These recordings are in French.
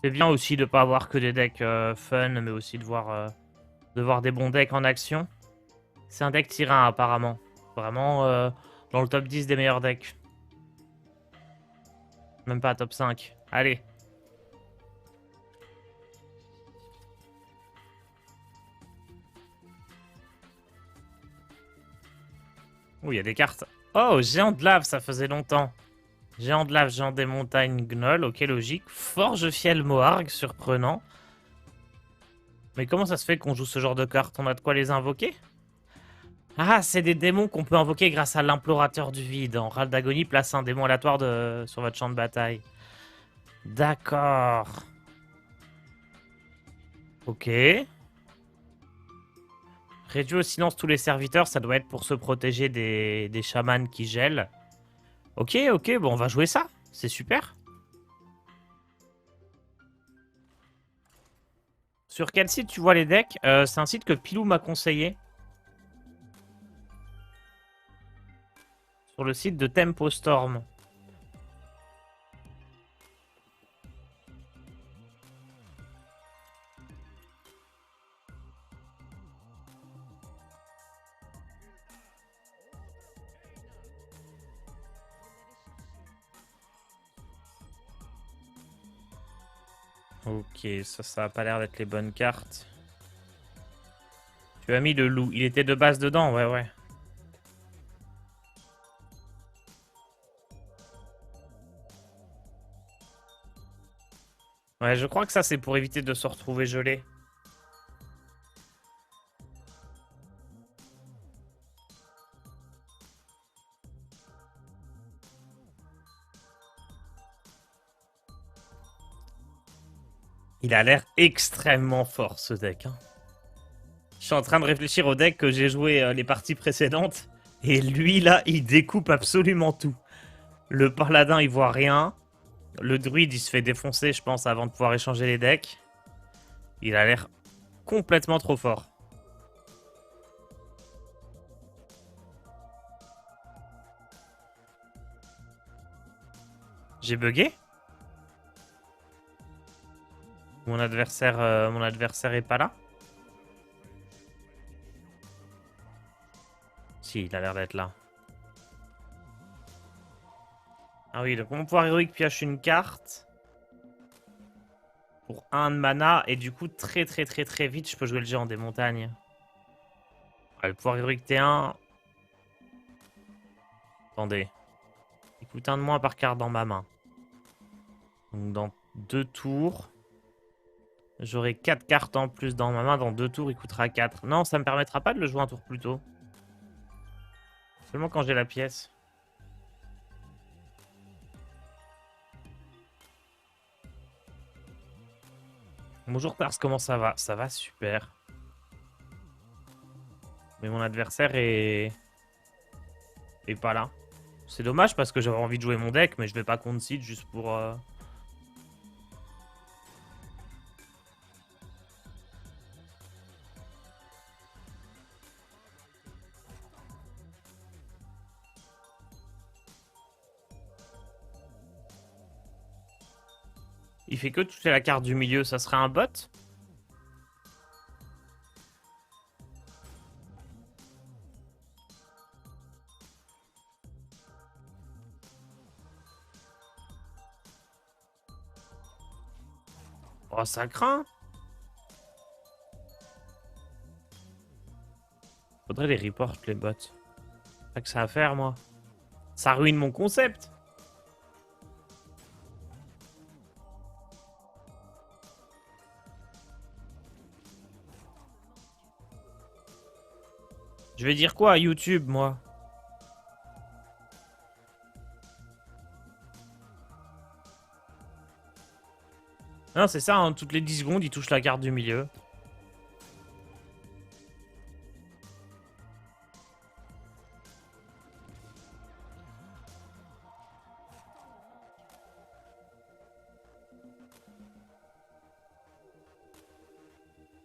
C'est bien aussi de pas avoir que des decks fun, mais aussi de voir des bons decks en action. C'est un deck tyran apparemment. Vraiment dans le top 10 des meilleurs decks. Même pas top 5. Allez. Oh, il y a des cartes. Oh, géant de lave, ça faisait longtemps. Géant de lave, géant des montagnes, gnoll, ok, logique. Forge fiel moarg, surprenant. Mais comment ça se fait qu'on joue ce genre de cartes? On a de quoi les invoquer? Ah, c'est des démons qu'on peut invoquer grâce à l'implorateur du vide. En râle d'agonie, place un démon aléatoire sur votre champ de bataille. D'accord. Ok. Réduit au silence tous les serviteurs, ça doit être pour se protéger des chamans qui gèlent. Ok, ok, bon, on va jouer ça. C'est super. Sur quel site tu vois les decks? C'est un site que Pilou m'a conseillé. Sur le site de Tempo Storm. Ok, ça a pas l'air d'être les bonnes cartes. Tu as mis le loup. Il était de base dedans, ouais, ouais. Ouais, je crois que ça, c'est pour éviter de se retrouver gelé. Il a l'air extrêmement fort, ce deck. Hein. Je suis en train de réfléchir au deck que j'ai joué les parties précédentes. Et lui, là, il découpe absolument tout. Le paladin, il voit rien. Le druide, il se fait défoncer, je pense, avant de pouvoir échanger les decks. Il a l'air complètement trop fort. J'ai bugué? Mon adversaire est pas là? Si, il a l'air d'être là. Ah oui, donc mon pouvoir héroïque pioche une carte. Pour 1 de mana. Et du coup, très très très très vite, je peux jouer le géant des montagnes. Ouais, le pouvoir héroïque T1. Attendez. Il coûte 1 de moins par carte dans ma main. Donc dans 2 tours. J'aurai 4 cartes en plus dans ma main. Dans 2 tours, il coûtera 4. Non, ça me permettra pas de le jouer un tour plus tôt. Seulement quand j'ai la pièce. Bonjour Tars, comment ça va? Ça va super. Mais mon adversaire est pas là. C'est dommage parce que j'avais envie de jouer mon deck, mais je vais pas concede juste pour... Il fait que toucher la carte du milieu, ça serait un bot? Oh, ça craint. Faudrait les report, les bots. Pas que ça à faire, moi. Ça ruine mon concept. Je vais dire quoi à YouTube, moi? Non, c'est ça, hein, toutes les 10 secondes, il touche la carte du milieu.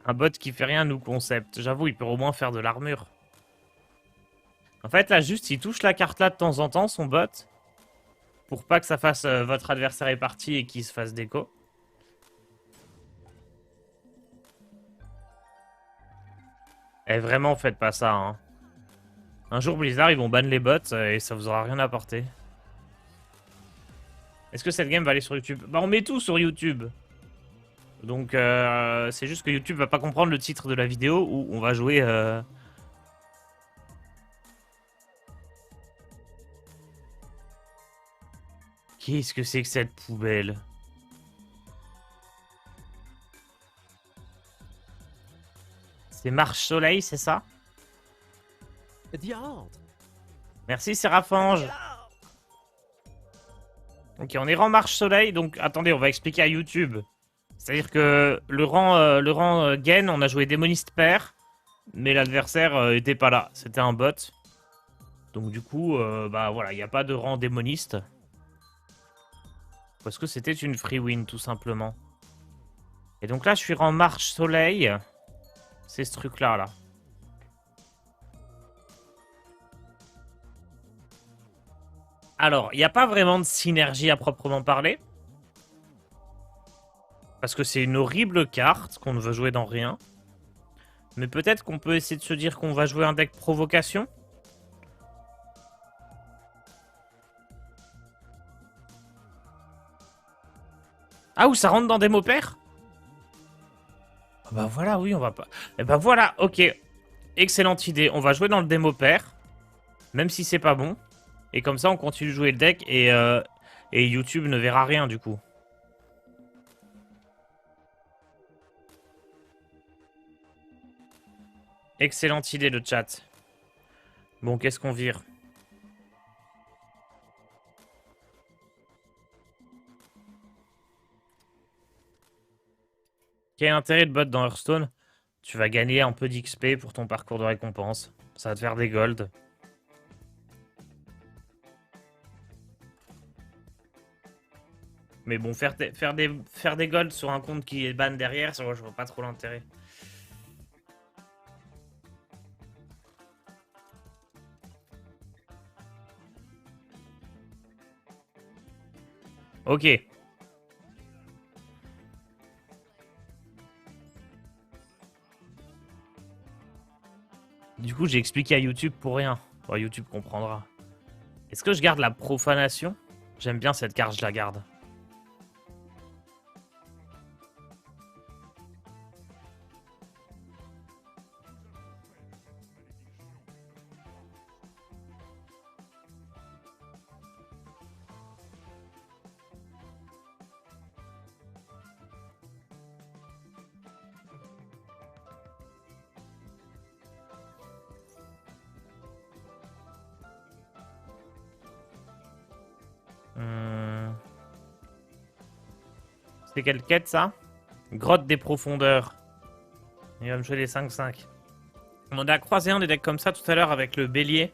Un bot qui fait rien nous concept. J'avoue, il peut au moins faire de l'armure. En fait, là, juste, il touche la carte là de temps en temps, son bot. Pour pas que ça fasse votre adversaire est parti et qu'il se fasse déco. Eh, vraiment, faites pas ça, hein. Un jour, Blizzard, ils vont ban les bots et ça vous aura rien apporté. Est-ce que cette game va aller sur YouTube? Bah, on met tout sur YouTube. Donc, c'est juste que YouTube va pas comprendre le titre de la vidéo où on va jouer... Qu'est-ce que c'est que cette poubelle? C'est Marche Soleil, c'est ça? Diantre! Merci, Serafange. Ok, on est rang Marche Soleil, donc attendez, on va expliquer à YouTube. C'est-à-dire que le rang Gain, on a joué démoniste père, mais l'adversaire était pas là, c'était un bot. Donc du coup, bah voilà, il n'y a pas de rang démoniste. Parce que c'était une free win, tout simplement. Et donc là, je suis rang Marche Soleil. C'est ce truc-là, là. Alors, il n'y a pas vraiment de synergie à proprement parler. Parce que c'est une horrible carte qu'on ne veut jouer dans rien. Mais peut-être qu'on peut essayer de se dire qu'on va jouer un deck provocation. Ah, ou ça rentre dans des mots pairs? Ah bah voilà, oui, on va pas... Eh bah voilà, ok. Excellente idée. On va jouer dans le démo pair. Même si c'est pas bon. Et comme ça, on continue de jouer le deck et YouTube ne verra rien du coup. Excellente idée, le chat. Bon, qu'est-ce qu'on vire? Quel intérêt de bot dans Hearthstone? Tu vas gagner un peu d'XP pour ton parcours de récompense. Ça va te faire des golds. Mais bon, faire des golds sur un compte qui est ban derrière, ça, je vois pas trop l'intérêt. Ok. Du coup, j'ai expliqué à YouTube pour rien. Bon, YouTube comprendra. Est-ce que je garde la profanation? J'aime bien cette carte, je la garde. C'est quelle quête, ça? Grotte des profondeurs. Il va me jouer les 5-5. On a croisé un des decks comme ça tout à l'heure avec le bélier.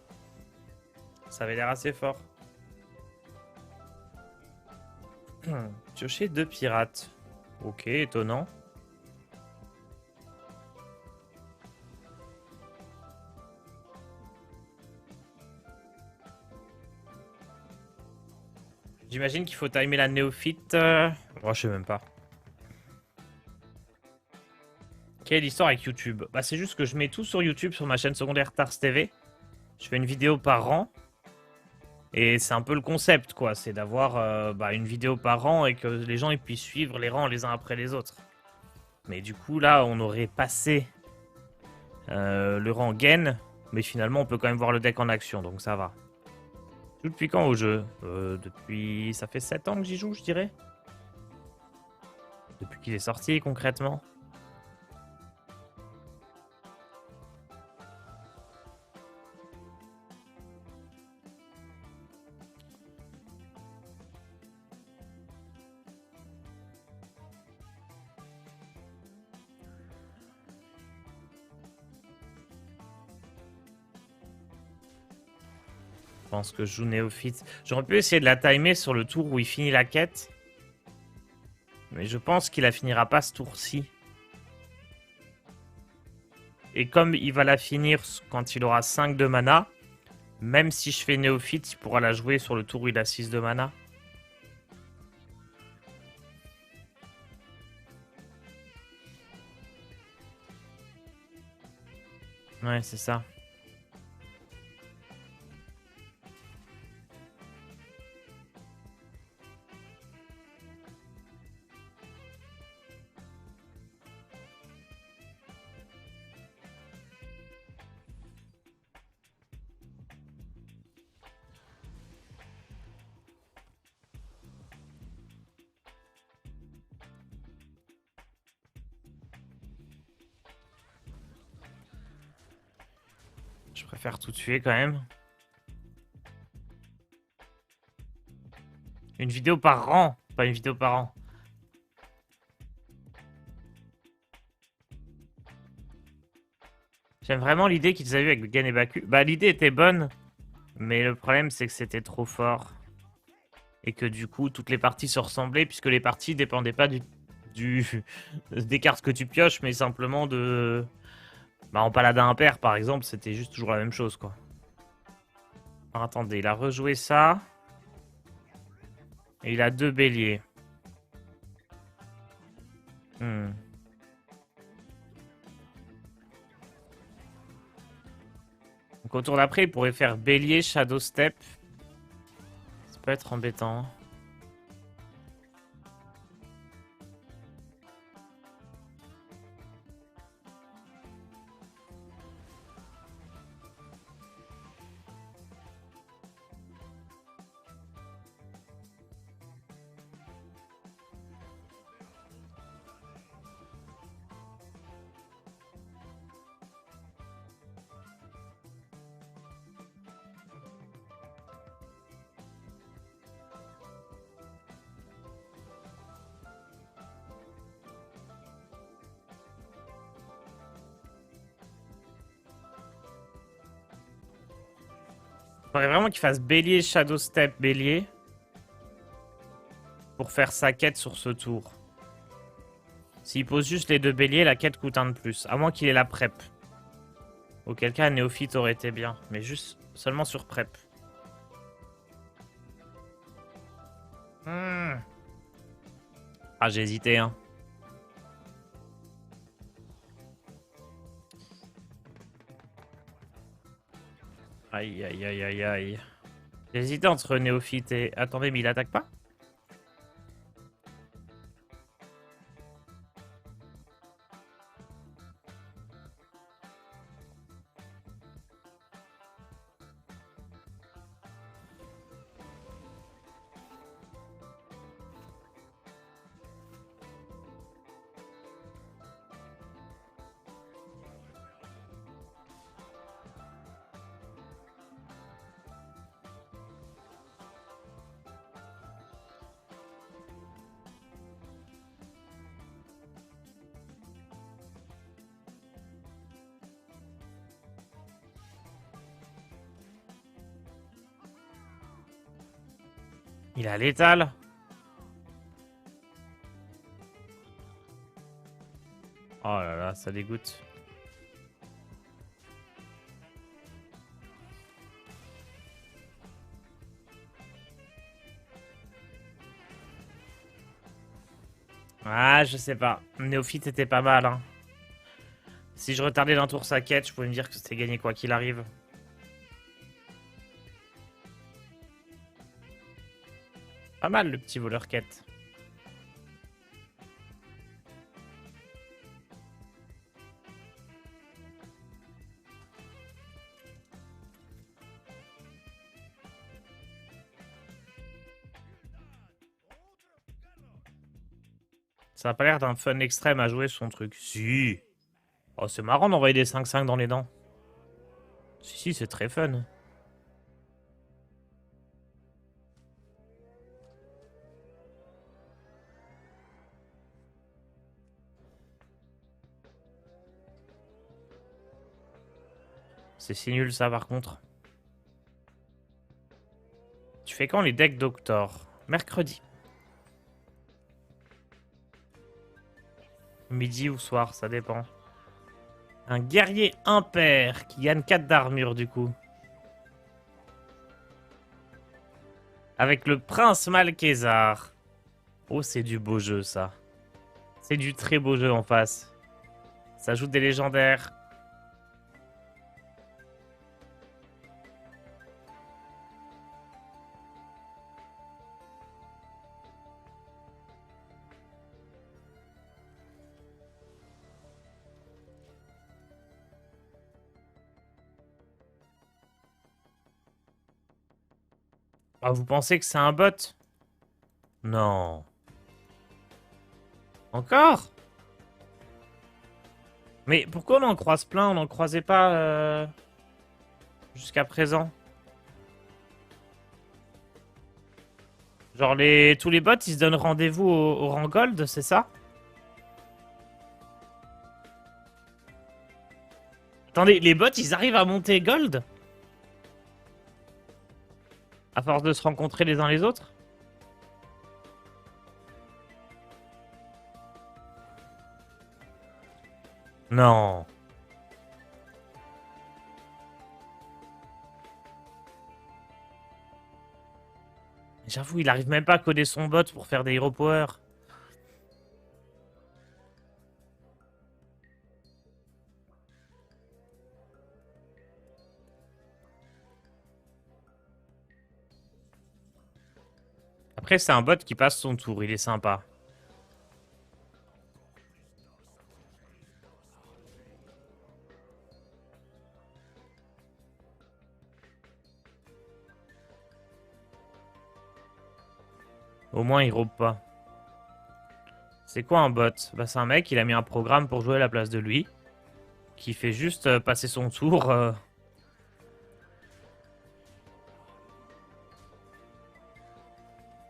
Ça avait l'air assez fort. Piocher 2 pirates. Ok, étonnant. J'imagine qu'il faut timer la néophyte. Oh, je sais même pas. Quelle histoire avec YouTube? Bah, c'est juste que je mets tout sur YouTube, sur ma chaîne secondaire Tars TV. Je fais une vidéo par an. Et c'est un peu le concept, quoi. C'est d'avoir une vidéo par an et que les gens ils puissent suivre les rangs les uns après les autres. Mais du coup, là, on aurait passé le rang gain. Mais finalement, on peut quand même voir le deck en action, donc ça va. Depuis quand au jeu? Depuis... Ça fait 7 ans que j'y joue, je dirais. Depuis qu'il est sorti, concrètement. Je pense que je joue néophyte. J'aurais pu essayer de la timer sur le tour où il finit la quête. Mais je pense qu'il la finira pas ce tour-ci. Et comme il va la finir quand il aura 5 de mana, même si je fais néophyte, il pourra la jouer sur le tour où il a 6 de mana. Ouais, c'est ça. Je préfère tout tuer quand même. Une vidéo par an, pas une vidéo par an. J'aime vraiment l'idée qu'ils avaient eu avec Gen et Baku. Bah l'idée était bonne, mais le problème c'est que c'était trop fort. Et que du coup toutes les parties se ressemblaient puisque les parties dépendaient pas des cartes que tu pioches, mais simplement de... Bah en paladin impair par exemple, c'était juste toujours la même chose quoi. Alors attendez, il a rejoué ça. Et il a 2 béliers. Hmm. Donc au tour d'après, il pourrait faire bélier, shadow step. Ça peut être embêtant. Il faudrait vraiment qu'il fasse bélier, shadow step, bélier. Pour faire sa quête sur ce tour. S'il pose juste les 2 béliers, la quête coûte 1 de plus. À moins qu'il ait la prep. Auquel cas, néophyte aurait été bien. Mais juste seulement sur prep. Ah, j'ai hésité, hein. Aïe, aïe, aïe, aïe, aïe. J'ai hésité entre néophyte et... Attendez, mais il attaque pas? Il a létal. Oh là là, ça dégoûte. Ah, je sais pas. Néophyte était pas mal, hein. Si je retardais d'un tour sa quête, je pouvais me dire que c'était gagné quoi qu'il arrive. Pas mal le petit voleur quête. Ça a pas l'air d'un fun extrême à jouer son truc. Si. Oh, c'est marrant d'envoyer des 5-5 dans les dents. Si, c'est très fun. C'est si nul ça par contre. Tu fais quand les decks Doctor? Mercredi. Midi ou soir, ça dépend. Un guerrier impair qui gagne 4 d'armure du coup. Avec le prince Malkézar. Oh, c'est du beau jeu ça. C'est du très beau jeu en face. Ça ajoute des légendaires. Ah, vous pensez que c'est un bot? Non. Encore? Mais pourquoi on en croise plein? On n'en croisait pas jusqu'à présent. Genre tous les bots, ils se donnent rendez-vous au rang gold, c'est ça? Attendez, les bots, ils arrivent à monter gold? À force de se rencontrer les uns les autres? Non. J'avoue, il arrive même pas à coder son bot pour faire des hero power. Après, c'est un bot qui passe son tour, il est sympa. Au moins, il robe pas. C'est quoi un bot? Bah, c'est un mec, il a mis un programme pour jouer à la place de lui. Qui fait juste passer son tour.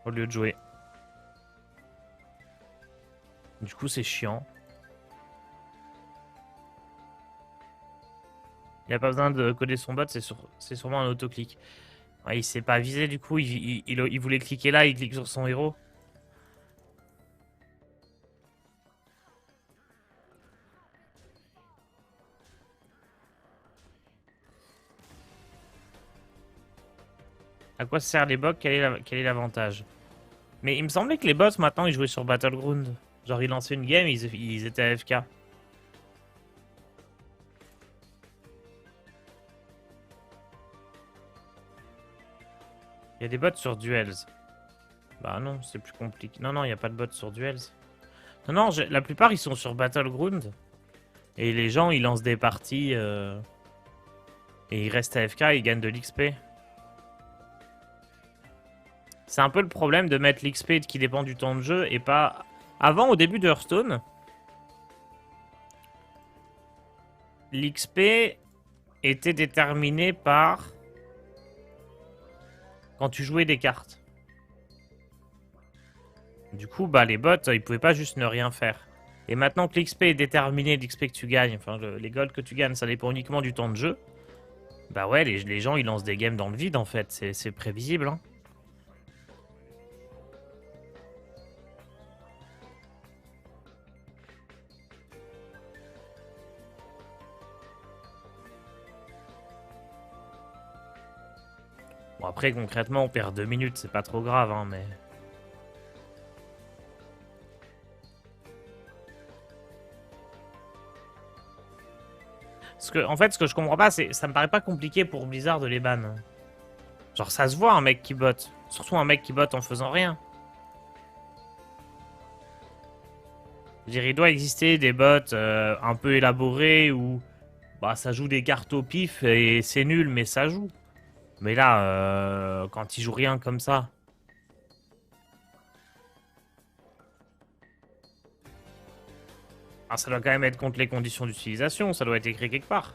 Au lieu de jouer. Du coup, c'est chiant. Il a pas besoin de coder son bot, c'est sûrement un autoclic. Ouais, il s'est pas avisé, du coup, il voulait cliquer là, il clique sur son héros. À quoi servent les bots? Quel est l'avantage? Mais il me semblait que les bots, maintenant, ils jouaient sur Battleground. Genre, ils lançaient une game, ils étaient AFK. Il y a des bots sur Duels. Bah non, c'est plus compliqué. Non, non, il n'y a pas de bots sur Duels. Non, non, la plupart, ils sont sur Battleground. Et les gens, ils lancent des parties et ils restent AFK, ils gagnent de l'XP. C'est un peu le problème de mettre l'XP qui dépend du temps de jeu et pas... Avant, au début de Hearthstone, l'XP était déterminé par... quand tu jouais des cartes. Du coup, bah, les bots, ils pouvaient pas juste ne rien faire. Et maintenant que l'XP est déterminé, l'XP que tu gagnes, enfin les golds que tu gagnes, ça dépend uniquement du temps de jeu. Bah ouais, les gens, ils lancent des games dans le vide, en fait. C'est prévisible, hein. Bon, après, concrètement, on perd 2 minutes, c'est pas trop grave, hein, mais... En fait, ce que je comprends pas, c'est ça me paraît pas compliqué pour Blizzard de les ban. Genre, ça se voit un mec qui botte. Surtout un mec qui botte en faisant rien. Je veux dire, il doit exister des bots un peu élaborés où bah, ça joue des cartes au pif et c'est nul, mais ça joue. Mais là, quand il joue rien comme ça. Ah, ça doit quand même être contre les conditions d'utilisation, ça doit être écrit quelque part.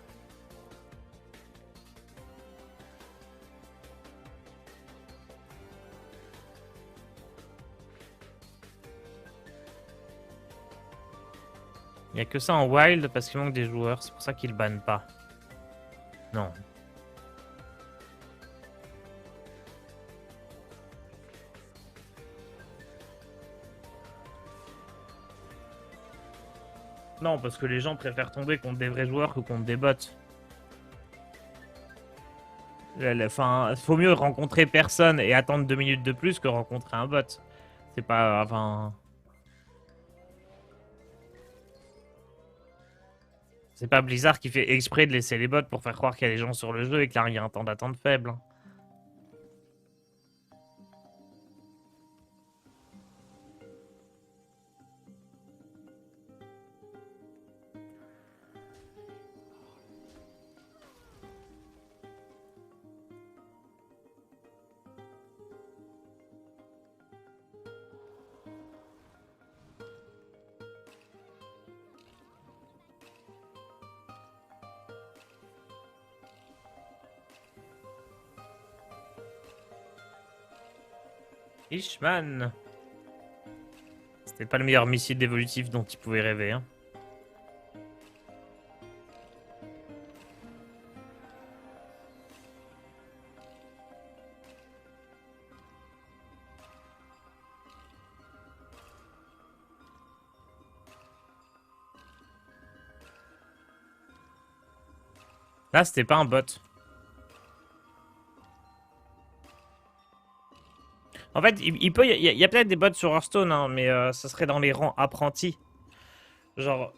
Il n'y a que ça en wild parce qu'il manque des joueurs, c'est pour ça qu'ils le bannent pas. Non. Non, parce que les gens préfèrent tomber contre des vrais joueurs que contre des bots. Enfin, faut mieux rencontrer personne et attendre 2 minutes de plus que rencontrer un bot. C'est pas... Enfin... C'est pas Blizzard qui fait exprès de laisser les bots pour faire croire qu'il y a des gens sur le jeu et qu'il y a un temps d'attente faible, hein. Ishman. C'était pas le meilleur missile d'évolutif dont il pouvait rêver. Hein. Là, c'était pas un bot. En fait, il y a peut-être des bots sur Hearthstone, hein, mais ça serait dans les rangs apprentis. Genre,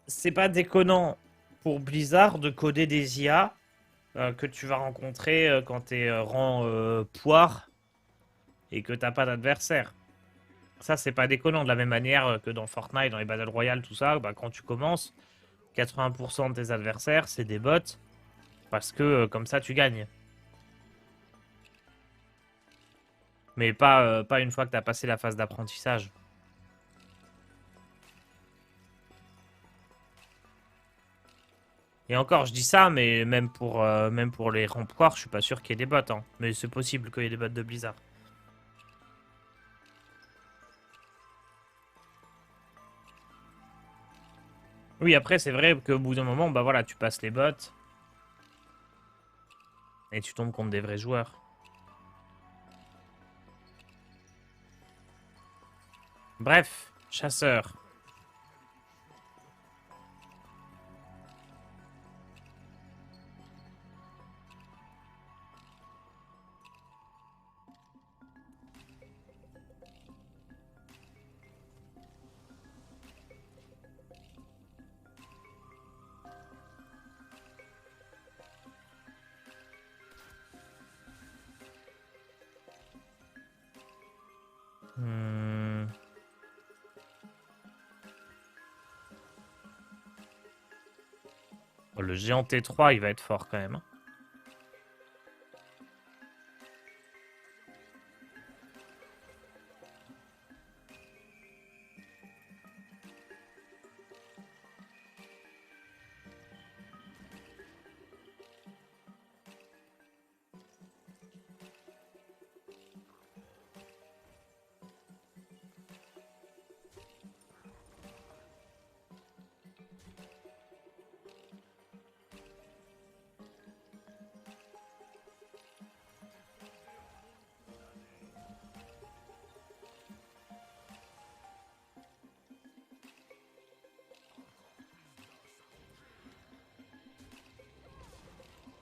c'est pas déconnant pour Blizzard de coder des IA que tu vas rencontrer quand t'es rang poire et que t'as pas d'adversaire. Ça, c'est pas déconnant de la même manière que dans Fortnite, dans les Battle Royale, tout ça. Bah, quand tu commences, 80% de tes adversaires, c'est des bots parce que comme ça, tu gagnes. Mais pas une fois que t'as passé la phase d'apprentissage. Et encore, je dis ça, mais même pour les rempoirs, je suis pas sûr qu'il y ait des bots. Hein. Mais c'est possible qu'il y ait des bots de Blizzard. Oui, après, c'est vrai qu'au bout d'un moment, bah voilà, tu passes les bots. Et tu tombes contre des vrais joueurs. Bref, chasseur. Oh, le géant T3, il va être fort quand même. Hein.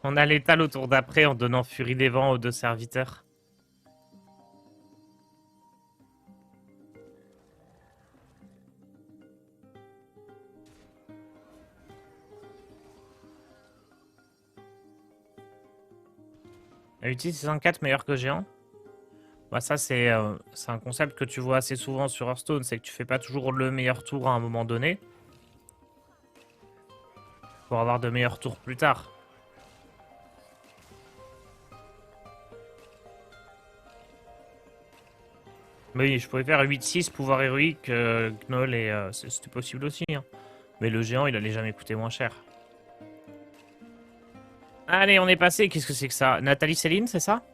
On a l'étal au tour d'après en donnant Furie des Vents aux deux serviteurs. Utilise 64 meilleur que géant. Bah ça c'est un concept que tu vois assez souvent sur Hearthstone, c'est que tu fais pas toujours le meilleur tour à un moment donné. Pour avoir de meilleurs tours plus tard. Mais oui, je pouvais faire 8-6 pouvoir héroïque, Gnoll et c'était possible aussi. Hein. Mais le géant il allait jamais coûter moins cher. Allez, on est passé. Qu'est-ce que c'est que ça? Nathalie Céline, c'est ça?